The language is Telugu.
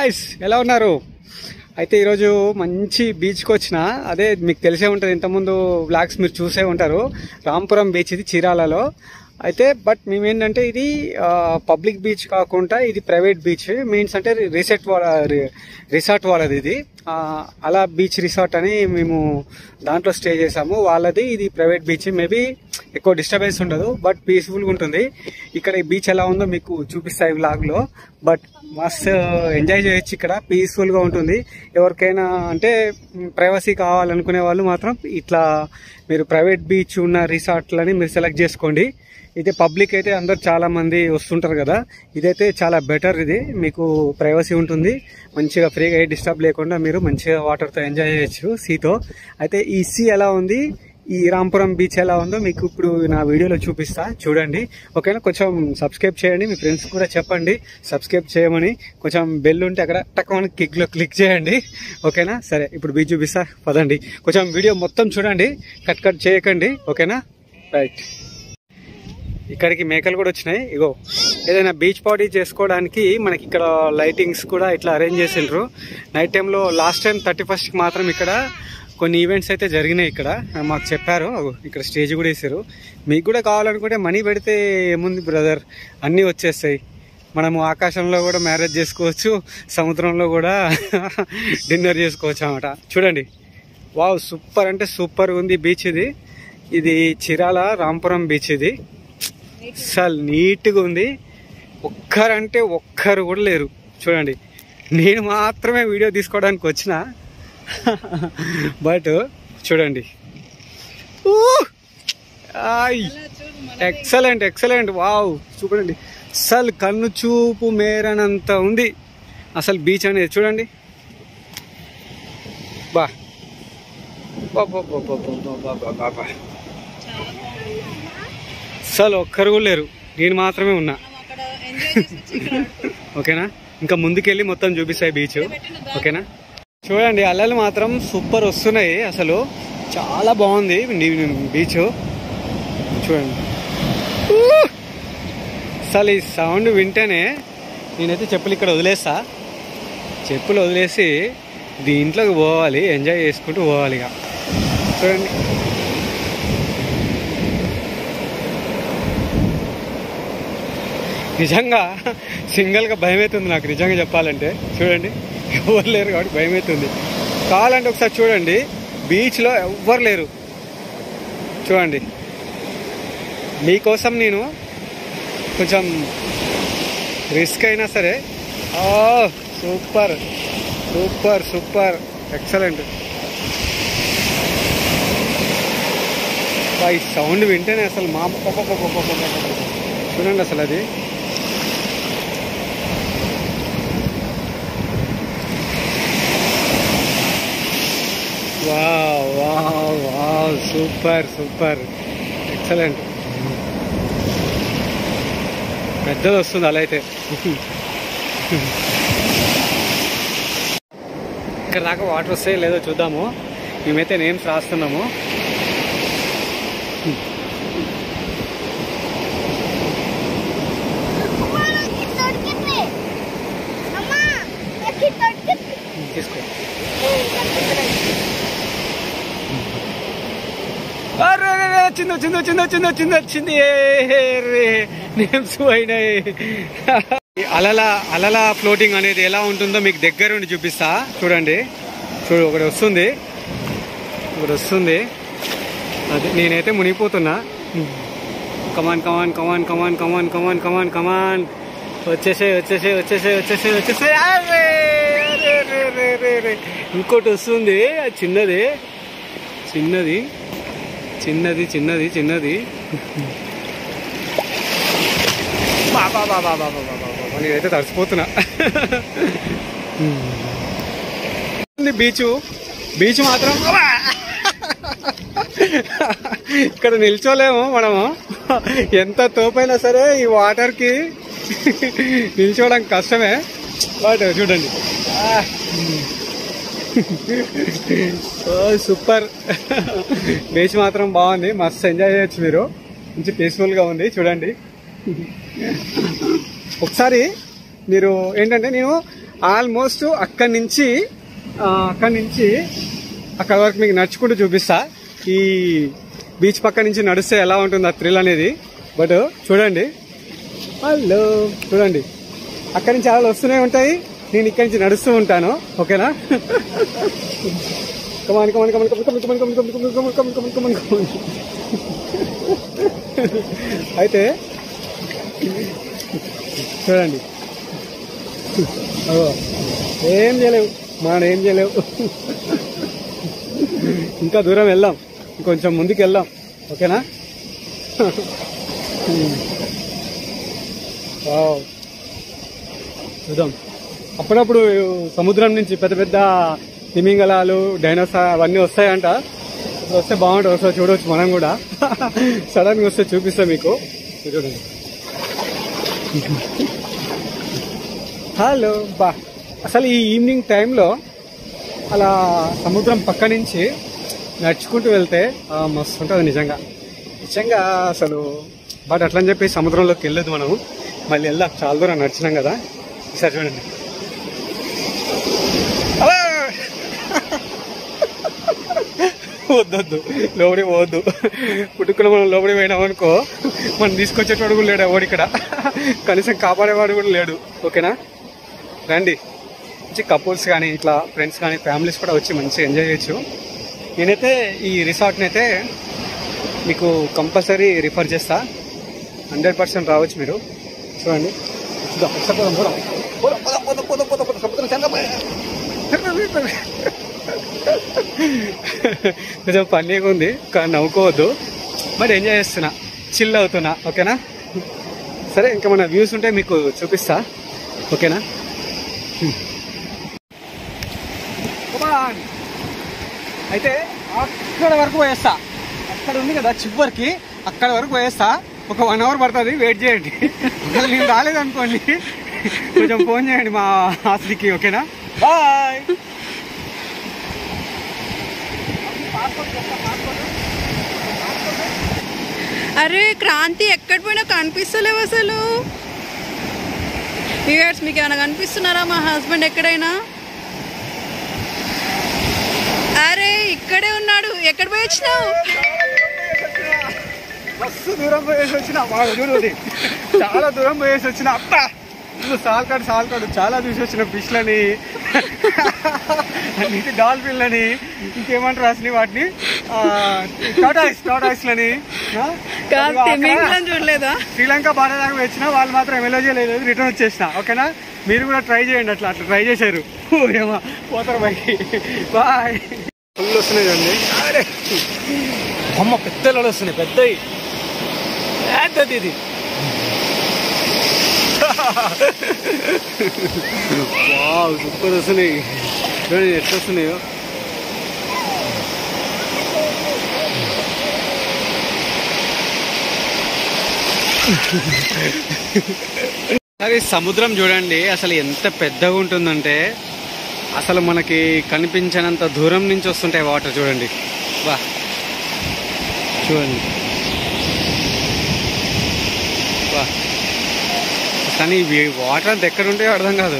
గాయ్స్, ఎలా ఉన్నారు? అయితే ఈరోజు మంచి బీచ్కి వచ్చిన. అదే మీకు తెలిసే ఉంటుంది, ఇంతకుముందు బ్లాగ్స్ మీరు చూసే ఉంటారు. రాంపురం బీచ్ ఇది చీరాలలో. అయితే బట్ మేమేంటంటే ఇది పబ్లిక్ బీచ్ కాకుండా ఇది ప్రైవేట్ బీచ్. మీన్స్ అంటే రిసార్ట్ వాళ్ళది ఇది. అలా బీచ్ రిసార్ట్ అని మేము దాంట్లో స్టే చేసాము. వాళ్ళది ఇది ప్రైవేట్ బీచ్. మేబీ ఎక్కువ డిస్టర్బెన్స్ ఉండదు, బట్ పీస్ఫుల్గా ఉంటుంది. ఇక్కడ ఈ బీచ్ ఎలా ఉందో మీకు చూపిస్తాయి వ్లాగ్లో. బట్ మస్త్ ఎంజాయ్ చేయొచ్చు. ఇక్కడ పీస్ఫుల్గా ఉంటుంది. ఎవరికైనా అంటే ప్రైవసీ కావాలనుకునే వాళ్ళు మాత్రం ఇట్లా మీరు ప్రైవేట్ బీచ్ ఉన్న రిసార్ట్లని మీరు సెలెక్ట్ చేసుకోండి. అయితే పబ్లిక్ అయితే అందరు చాలా మంది వస్తుంటారు కదా, ఇదైతే చాలా బెటర్. ఇది మీకు ప్రైవసీ ఉంటుంది, మంచిగా ఫ్రీగా ఏ డిస్టర్బ్ లేకుండా మీరు మంచిగా వాటర్తో ఎంజాయ్ చేయొచ్చు, సీతో. అయితే ఈ సీ ఎలా ఉంది, ఈ రాంపురం బీచ్ ఎలా ఉందో మీకు ఇప్పుడు నా వీడియోలో చూపిస్తా, చూడండి. ఓకేనా? కొంచెం సబ్స్క్రైబ్ చేయండి, మీ ఫ్రెండ్స్ కూడా చెప్పండి సబ్స్క్రైబ్ చేయమని. కొంచెం బెల్ ఉంటే అక్కడ టక్కుమని క్లిక్ చేయండి. ఓకేనా? సరే, ఇప్పుడు బీచ్ చూపిస్తా, పదండి. కొంచెం వీడియో మొత్తం చూడండి, కట్ చేయకండి. ఓకేనా? రైట్. ఇక్కడికి మేకలు కూడా వచ్చినాయి. ఇగో ఏదైనా బీచ్ పార్టీ చేసుకోవడానికి మనకి ఇక్కడ లైటింగ్స్ కూడా ఇట్లా అరేంజ్ చేసిండ్రు. నైట్ టైంలో లాస్ట్ టైం 31st మాత్రం ఇక్కడ కొన్ని ఈవెంట్స్ అయితే జరిగినాయి. ఇక్కడ మాకు చెప్పారు. ఇక్కడ స్టేజ్ కూడా వేసారు. మీకు కూడా కావాలనుకుంటే మనీ పెడితే ఏముంది బ్రదర్, అన్నీ వచ్చేస్తాయి. మనము ఆకాశంలో కూడా మ్యారేజ్ చేసుకోవచ్చు, సముద్రంలో కూడా డిన్నర్ చేసుకోవచ్చు అన్నమాట. చూడండి, వావ్, సూపర్ అంటే సూపర్ ఉంది బీచ్ ఇది. ఇది చీరాల రాంపురం బీచ్. ఇది అసలు నీట్గా ఉంది. ఒక్కరంటే ఒక్కరు కూడా లేరు. చూడండి, నేను మాత్రమే వీడియో తీసుకోవడానికి వచ్చిన. బట్ చూడండి, ఎక్సలెంట్ ఎక్సలెంట్, వావ్. చూడండి, అసలు కన్ను చూపు మేరనంత ఉంది అసలు బీచ్ అనేది. చూడండి, బా అసలు ఒక్కరు కూడా లేరు, నేను మాత్రమే ఉన్నా. ఓకేనా? ఇంకా ముందుకెళ్ళి మొత్తం చూపిస్తాయి బీచ్. ఓకేనా? చూడండి, అలలు మాత్రం సూపర్ వస్తున్నాయి. అసలు చాలా బాగుంది బీచ్. చూడండి, అసలు ఈ సౌండ్ వింటేనే నేనైతే చెప్పులు ఇక్కడ వదిలేస్తా. చెప్పులు వదిలేసి దీంట్లోకి పోవాలి, ఎంజాయ్ చేసుకుంటూ పోవాలి. ఇక చూడండి, నిజంగా సింగిల్గా భయం అవుతుంది నాకు, నిజంగా చెప్పాలంటే. చూడండి, ఎవరు లేరు కాబట్టి భయం అవుతుంది. కావాలంటే ఒకసారి చూడండి, బీచ్లో ఎవ్వరు లేరు. చూడండి, మీకోసం నేను కొంచెం రిస్క్ అయినా సరే. Super super super, excellent. ఈ సౌండ్ వింటేనే అసలు మా చూడండి అసలు అది. Wow wow wow, super super, excellent. పెద్దది వస్తుంది అలా అయితే. ఇక్కడ దాకా వాటర్ వస్తాయి లేదో చూద్దాము. మేమైతే నేమ్స్ రాస్తున్నాము. తీసుకో. వచ్చింది వచ్చింది వచ్చింది వచ్చింది వచ్చింది వచ్చింది. నేమ్స్ అయినాయి. అలల ఫ్లోటింగ్ అనేది ఎలా ఉంటుందో మీకు దగ్గర నుండి చూపిస్తా. చూడండి, చూడు, ఒకటి వస్తుంది, ఒకటి వస్తుంది. అది నేనైతే మునిగిపోతున్నా. కమాన్ కమాన్ కమాన్ కమాన్ కమాన్ కమాన్ కమాన్ కమాన్, వచ్చేసే వచ్చేసే వచ్చేసే వచ్చేసే వచ్చేసే. ఇంకోటి వస్తుంది, అది చిన్నది చిన్నది చిన్నది చిన్నది చిన్నది. బాబా బాబా బాబా బాబా, నేనైతే తడిసిపోతున్నా. బీచ్ మాత్రం ఇక్కడ నిల్చోలేము మనము. ఎంత తోపైనా సరే ఈ వాటర్కి నిల్చోవడం కష్టమే. బట్ చూడండి, సూపర్. బీచ్ మాత్రం బాగుంది, మస్తు ఎంజాయ్ చేయొచ్చు మీరు. మంచి పీస్ఫుల్గా ఉంది. చూడండి, ఒకసారి మీరు ఏంటంటే నేను ఆల్మోస్ట్ అక్కడి నుంచి అక్కడ వరకు మీకు నడుచుకుంటూ చూపిస్తా. ఈ బీచ్ పక్క నుంచి నడిస్తే ఎలా ఉంటుంది ఆ థ్రిల్ అనేది. బట్ చూడండి, హలో చూడండి, అక్కడి నుంచి అలా వస్తూనే ఉంటాయి, నేను ఇక్కడి నుంచి నడుస్తూ ఉంటాను. ఓకేనా? కమాన్ కమాన్ కమాన్ కమాన్ కమాన్ కమాన్ కమాన్ కమాన్ కమాన్ కమాన్ కమాన్ కమాన్. అయితే చూడండి, ఏం చేయలేవు, మనం ఏం చేయలేవు. ఇంకా దూరం వెళ్దాం, ఇంకొంచెం ముందుకు వెళ్దాం. ఓకేనా? చూద్దాం. అప్పుడప్పుడు సముద్రం నుంచి పెద్ద పెద్ద తిమింగలాలు, డైనోసార్ అవన్నీ వస్తాయంట. వస్తే బాగుంటుంది, ఒకసారి చూడవచ్చు మనం కూడా. సడన్ గా వస్తే చూపిస్తా మీకు. చూడండి, హలో బా. అసలు ఈ ఈవినింగ్ టైంలో అలా సముద్రం పక్క నుంచి నడుచుకుంటూ వెళ్తే మస్తు ఉంటుంది నిజంగా అసలు. బట్ అట్లని చెప్పి సముద్రంలోకి వెళ్ళదు మనం, మళ్ళీ వెళ్దాం. చాలా దూరం నడిచినాం కదా. ఈసారి చూడండి, వద్దొద్దు, లోపలికి పోవద్దు. పుట్టుకుని మనం లోపలికి పోయినామనుకో, మనం తీసుకొచ్చేటోడు కూడా లేడు ఎవడు ఇక్కడ, కనీసం కాపాడేవాడు కూడా లేడు. ఓకేనా? రండి, మంచి కపుల్స్ కానీ ఇట్లా ఫ్రెండ్స్ కానీ ఫ్యామిలీస్ కూడా వచ్చి మంచిగా ఎంజాయ్ చేయొచ్చు. నేనైతే ఈ రిసార్ట్ని అయితే మీకు కంపల్సరీ రిఫర్ చేస్తా. 100% రావచ్చు మీరు. చూడండి, కొంచెం ఫన్నీగా ఉంది కానీ నవ్వుకోవద్దు. మరి ఎంజాయ్ చేస్తున్నా, చిల్ అవుతున్నా. ఓకేనా? సరే, ఇంకా మన వ్యూస్ ఉంటే మీకు చూపిస్తా. ఓకేనా? అయితే అక్కడ వరకు పోయేస్తా. అక్కడ ఉంది కదా చివరికి, అక్కడ వరకు పోయేస్తా. ఒక 1 అవర్ పడుతుంది, వెయిట్ చేయండి. నేను రాలేదనుకోండి, కొంచెం ఫోన్ చేయండి మా ఆస్తికి. ఓకేనా? బాయ్. అరే క్రాంతి, ఎక్కడ పోయినా కనిపిస్తలేవు అసలు. వ్యూయర్స్, మీకు ఏమైనా కనిపిస్తున్నారా మా హస్బెండ్ ఎక్కడైనా? అరే ఇక్కడే ఉన్నాడు. ఎక్కడ పోయి వచ్చినావు? మస్తు దూరం పోయేసి వచ్చిన. చాలా దూరం పోయేసి వచ్చిన. అప్ప సాల్కాడు చాలా చూసి వచ్చిన. ఫిష్లని, డాల్ఫిన్లని, ఇంకేమంటారు అసలు వాటిని, టాటాయిస్లని. చూడలేదా? శ్రీలంక బాగా దాకా వచ్చిన వాళ్ళు మాత్రం ఎమ్మెల్యే చేయలేదు, రిటర్న్ వచ్చేసిన. ఓకేనా? మీరు కూడా ట్రై చేయండి. అట్లా ట్రై చేశారు. ఏమో పోతారు బయటికి. బాయ్. ఫుల్ వస్తున్నాయి చూడండి. అరే అమ్మ, పెద్దలు వస్తున్నాయి, పెద్దవి. ఇది వావ్, సూపర్ వస్తున్నాయి. చూడండి ఎట్లా వస్తున్నాయో. అది సముద్రం చూడండి అసలు ఎంత పెద్దగా ఉంటుందంటే, అసలు మనకి కనిపించనంత దూరం నుంచి వస్తుంటాయి వాటర్. చూడండి, వా చూడండి, వా. కానీ వాటర్ అంతా ఎక్కడ ఉంటాయో అర్థం కాదు.